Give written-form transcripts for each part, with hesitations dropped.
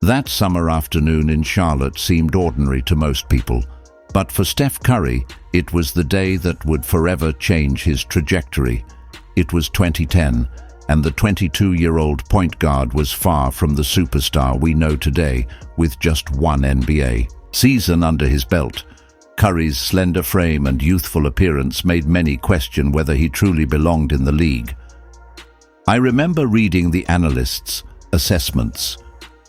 That summer afternoon in Charlotte seemed ordinary to most people, but for Steph Curry, it was the day that would forever change his trajectory. It was 2010, and the 22-year-old point guard was far from the superstar we know today, with just one NBA season under his belt. Curry's slender frame and youthful appearance made many question whether he truly belonged in the league. I remember reading the analysts' assessments.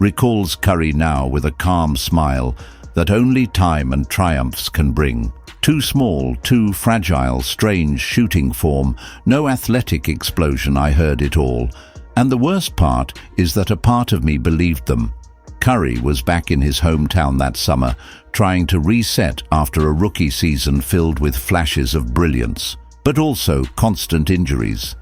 Recalls Curry now with a calm smile that only time and triumphs can bring. Too small, too fragile, strange shooting form, no athletic explosion, I heard it all. And the worst part is that a part of me believed them. Curry was back in his hometown that summer, trying to reset after a rookie season filled with flashes of brilliance, but also constant injuries.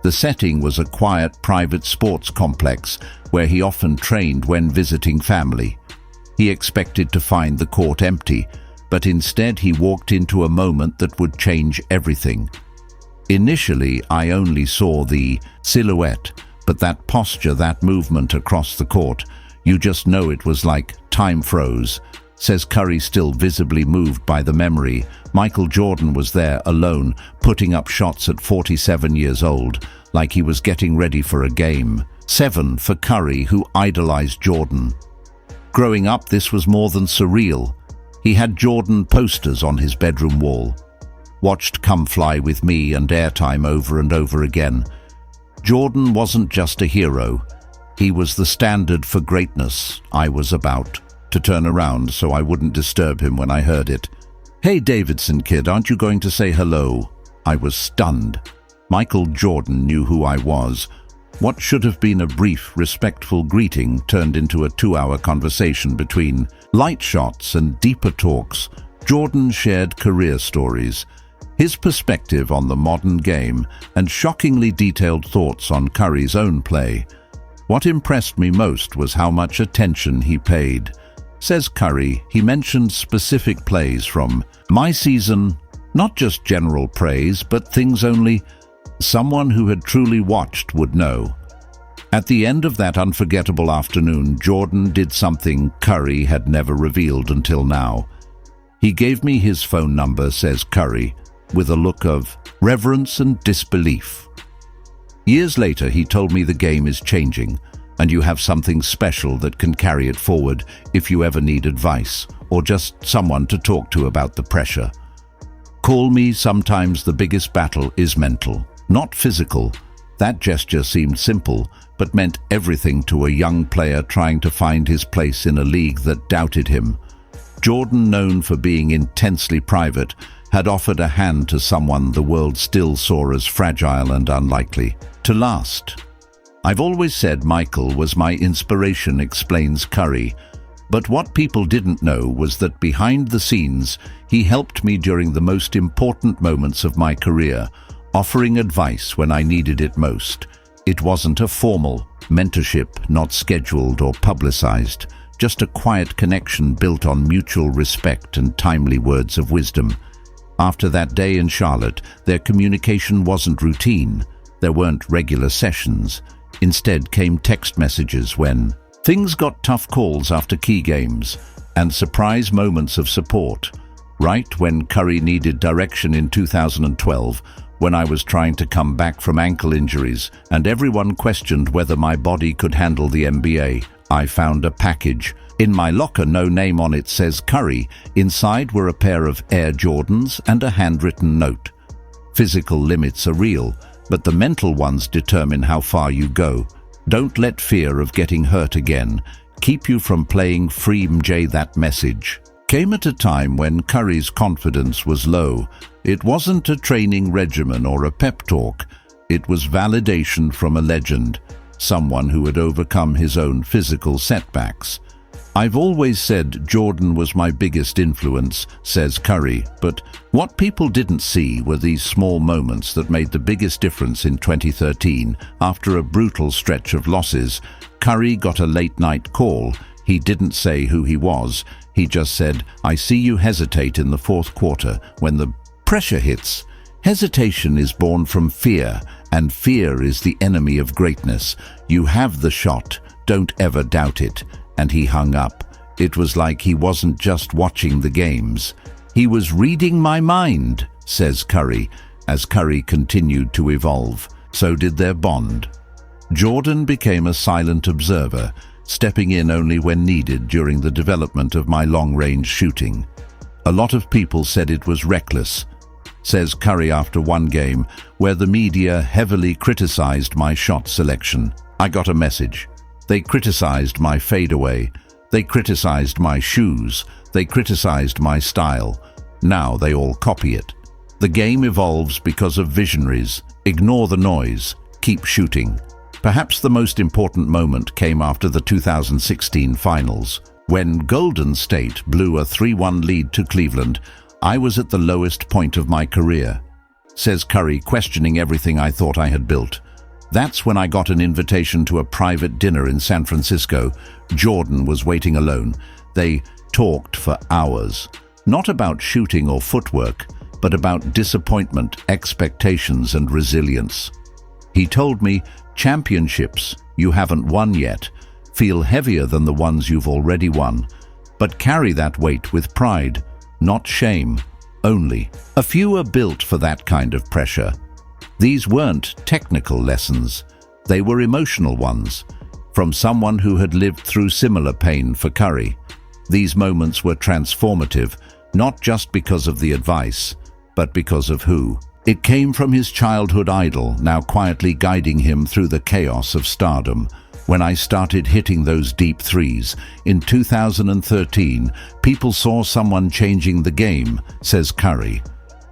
The setting was a quiet, private sports complex where he often trained when visiting family. He expected to find the court empty, but instead he walked into a moment that would change everything. Initially, I only saw the silhouette, but that posture, that movement across the court, you just know it was like time froze, says Curry, still visibly moved by the memory. Michael Jordan was there alone, putting up shots at 47 years old, like he was getting ready for a game. 7 for Curry, who idolized Jordan. Growing up, this was more than surreal. He had Jordan posters on his bedroom wall. Watched Come Fly With Me and Airtime over and over again. Jordan wasn't just a hero. He was the standard for greatness. I was about to turn around so I wouldn't disturb him when I heard it. "Hey Davidson kid, aren't you going to say hello?" I was stunned. Michael Jordan knew who I was. What should have been a brief, respectful greeting turned into a 2-hour conversation between light shots and deeper talks. Jordan shared career stories, his perspective on the modern game, and shockingly detailed thoughts on Curry's own play. What impressed me most was how much attention he paid. Says Curry, he mentioned specific plays from my season, not just general praise, but things only someone who had truly watched would know. At the end of that unforgettable afternoon, Jordan did something Curry had never revealed until now. He gave me his phone number, says Curry, with a look of reverence and disbelief. Years later, he told me the game is changing, and you have something special that can carry it forward if you ever need advice, or just someone to talk to about the pressure. Call me, sometimes the biggest battle is mental, not physical. That gesture seemed simple, but meant everything to a young player trying to find his place in a league that doubted him. Jordan, known for being intensely private, had offered a hand to someone the world still saw as fragile and unlikely to last. I've always said Michael was my inspiration, explains Curry, but what people didn't know was that behind the scenes, he helped me during the most important moments of my career, offering advice when I needed it most. It wasn't a formal mentorship, not scheduled or publicized, just a quiet connection built on mutual respect and timely words of wisdom. After that day in Charlotte, their communication wasn't routine. There weren't regular sessions. Instead came text messages when things got tough, calls after key games, and surprise moments of support. Right when Curry needed direction in 2012, when I was trying to come back from ankle injuries and everyone questioned whether my body could handle the NBA, I found a package. In my locker, no name on it, says Curry. Inside were a pair of Air Jordans and a handwritten note. Physical limits are real, but the mental ones determine how far you go. Don't let fear of getting hurt again keep you from playing free. MJ, that message came at a time when Curry's confidence was low. It wasn't a training regimen or a pep talk. It was validation from a legend, someone who had overcome his own physical setbacks. I've always said Jordan was my biggest influence, says Curry, but what people didn't see were these small moments that made the biggest difference. In 2013, after a brutal stretch of losses, Curry got a late-night call. He didn't say who he was. He just said, "I see you hesitate in the fourth quarter when the pressure hits. Hesitation is born from fear, and fear is the enemy of greatness. You have the shot. Don't ever doubt it." and he hung up. It was like he wasn't just watching the games. He was reading my mind, says Curry. As Curry continued to evolve, so did their bond. Jordan became a silent observer, stepping in only when needed during the development of my long-range shooting. A lot of people said it was reckless, says Curry after one game where the media heavily criticized my shot selection. I got a message. They criticized my fadeaway. They criticized my shoes. They criticized my style. Now they all copy it. The game evolves because of visionaries. Ignore the noise. Keep shooting. Perhaps the most important moment came after the 2016 finals. When Golden State blew a 3-1 lead to Cleveland, I was at the lowest point of my career, says Curry, questioning everything I thought I had built. That's when I got an invitation to a private dinner in San Francisco. Jordan was waiting alone. They talked for hours, not about shooting or footwork, but about disappointment, expectations, and resilience. He told me, championships you haven't won yet feel heavier than the ones you've already won, but carry that weight with pride, not shame, only. A few are built for that kind of pressure. These weren't technical lessons, they were emotional ones, from someone who had lived through similar pain. For Curry, these moments were transformative, not just because of the advice, but because of who. It came from his childhood idol, now quietly guiding him through the chaos of stardom. When I started hitting those deep threes in 2013, people saw someone changing the game, says Curry.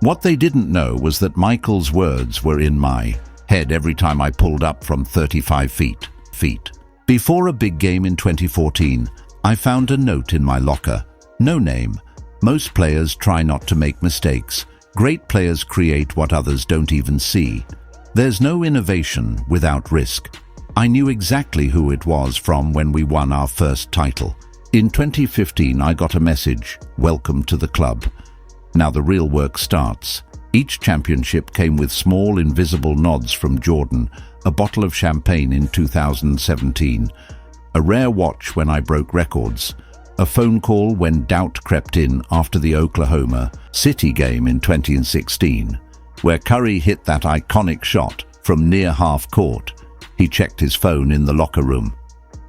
What they didn't know was that Michael's words were in my head every time I pulled up from 35 feet. Before a big game in 2014, I found a note in my locker. No name. Most players try not to make mistakes. Great players create what others don't even see. There's no innovation without risk. I knew exactly who it was from when we won our first title. In 2015, I got a message, "Welcome to the club." Now the real work starts. Each championship came with small, invisible nods from Jordan, a bottle of champagne in 2017, a rare watch when I broke records, a phone call when doubt crept in after the Oklahoma City game in 2016, where Curry hit that iconic shot from near half court. He checked his phone in the locker room.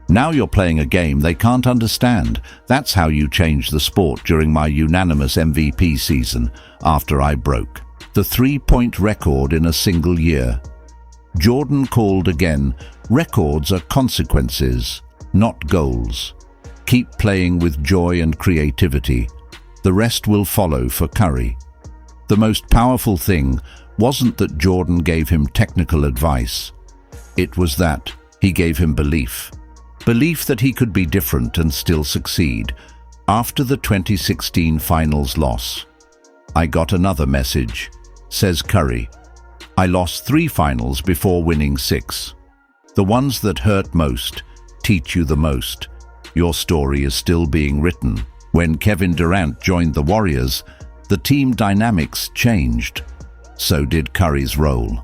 Now you're playing a game they can't understand. That's how you change the sport during my unanimous MVP season after I broke the 3-point record in a single year. Jordan called again, "Records are consequences, not goals. Keep playing with joy and creativity. The rest will follow." For Curry, the most powerful thing wasn't that Jordan gave him technical advice. It was that he gave him belief. Belief that he could be different and still succeed. After the 2016 finals loss, I got another message, says Curry. I lost 3 finals before winning 6. The ones that hurt most teach you the most. Your story is still being written. When Kevin Durant joined the Warriors, the team dynamics changed. So did Curry's role.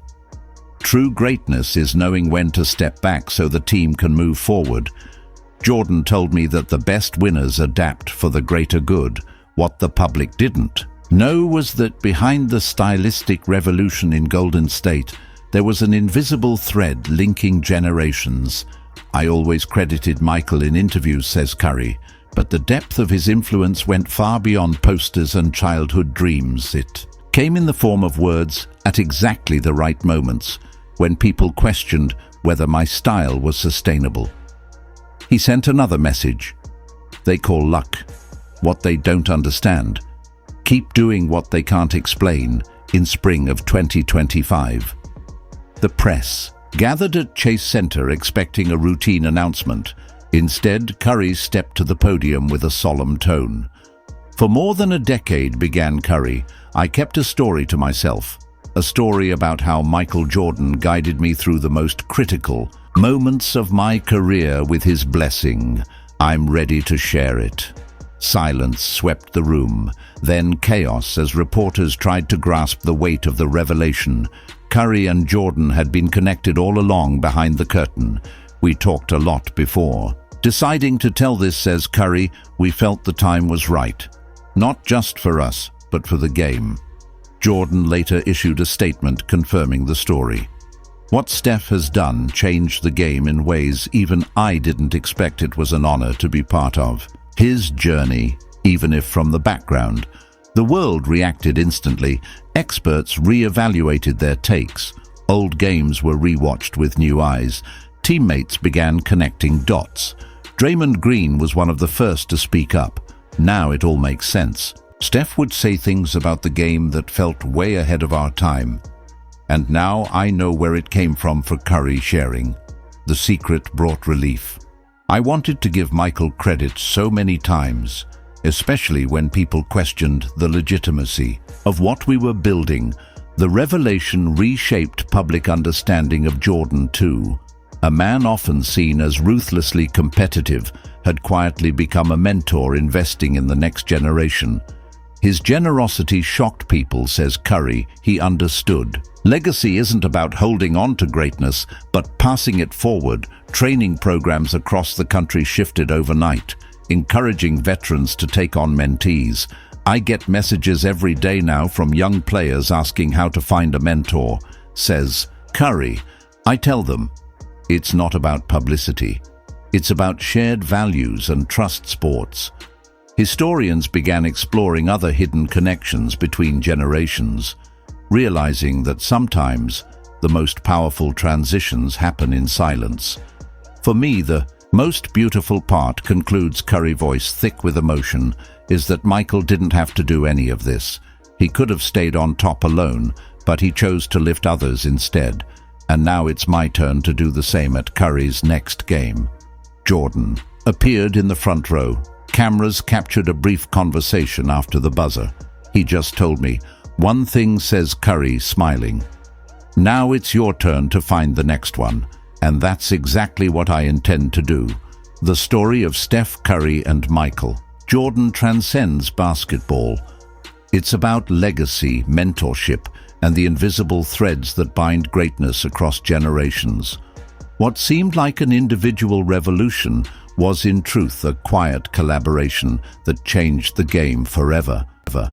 True greatness is knowing when to step back so the team can move forward. Jordan told me that the best winners adapt for the greater good. What the public didn't know was that behind the stylistic revolution in Golden State, there was an invisible thread linking generations. I always credited Michael in interviews, says Curry, but the depth of his influence went far beyond posters and childhood dreams. It came in the form of words at exactly the right moments, when people questioned whether my style was sustainable. He sent another message. They call luck what they don't understand. Keep doing what they can't explain. In spring of 2025. The press gathered at Chase Center expecting a routine announcement. Instead, Curry stepped to the podium with a solemn tone. For more than a decade, began Curry, I kept a story to myself. A story about how Michael Jordan guided me through the most critical moments of my career with his blessing. I'm ready to share it. Silence swept the room, then chaos as reporters tried to grasp the weight of the revelation. Curry and Jordan had been connected all along behind the curtain. We talked a lot before. Deciding to tell this, says Curry, we felt the time was right. Not just for us, but for the game. Jordan later issued a statement confirming the story. What Steph has done changed the game in ways even I didn't expect. It was an honor to be part of. His journey, even if from the background. The world reacted instantly. Experts re-evaluated their takes. Old games were re-watched with new eyes. Teammates began connecting dots. Draymond Green was one of the first to speak up. Now it all makes sense. Steph would say things about the game that felt way ahead of our time. And now I know where it came from. For Curry sharing. The secret brought relief. I wanted to give Michael credit so many times, especially when people questioned the legitimacy of what we were building. The revelation reshaped public understanding of Jordan too. A man often seen as ruthlessly competitive had quietly become a mentor, investing in the next generation. His generosity shocked people, says Curry. He understood. Legacy isn't about holding on to greatness, but passing it forward. Training programs across the country shifted overnight, encouraging veterans to take on mentees. I get messages every day now from young players asking how to find a mentor, says Curry. I tell them, it's not about publicity. It's about shared values and trust. Sports. Historians began exploring other hidden connections between generations, realizing that sometimes the most powerful transitions happen in silence. For me, the most beautiful part, concludes Curry, voice thick with emotion, is that Michael didn't have to do any of this. He could have stayed on top alone, but he chose to lift others instead. And now it's my turn to do the same at Curry's next game. Jordan appeared in the front row. Cameras captured a brief conversation after the buzzer. He just told me one thing, says Curry, smiling. Now it's your turn to find the next one. And that's exactly what I intend to do. The story of Steph Curry and Michael Jordan transcends basketball. It's about legacy, mentorship, and the invisible threads that bind greatness across generations. What seemed like an individual revolution was in truth a quiet collaboration that changed the game forever.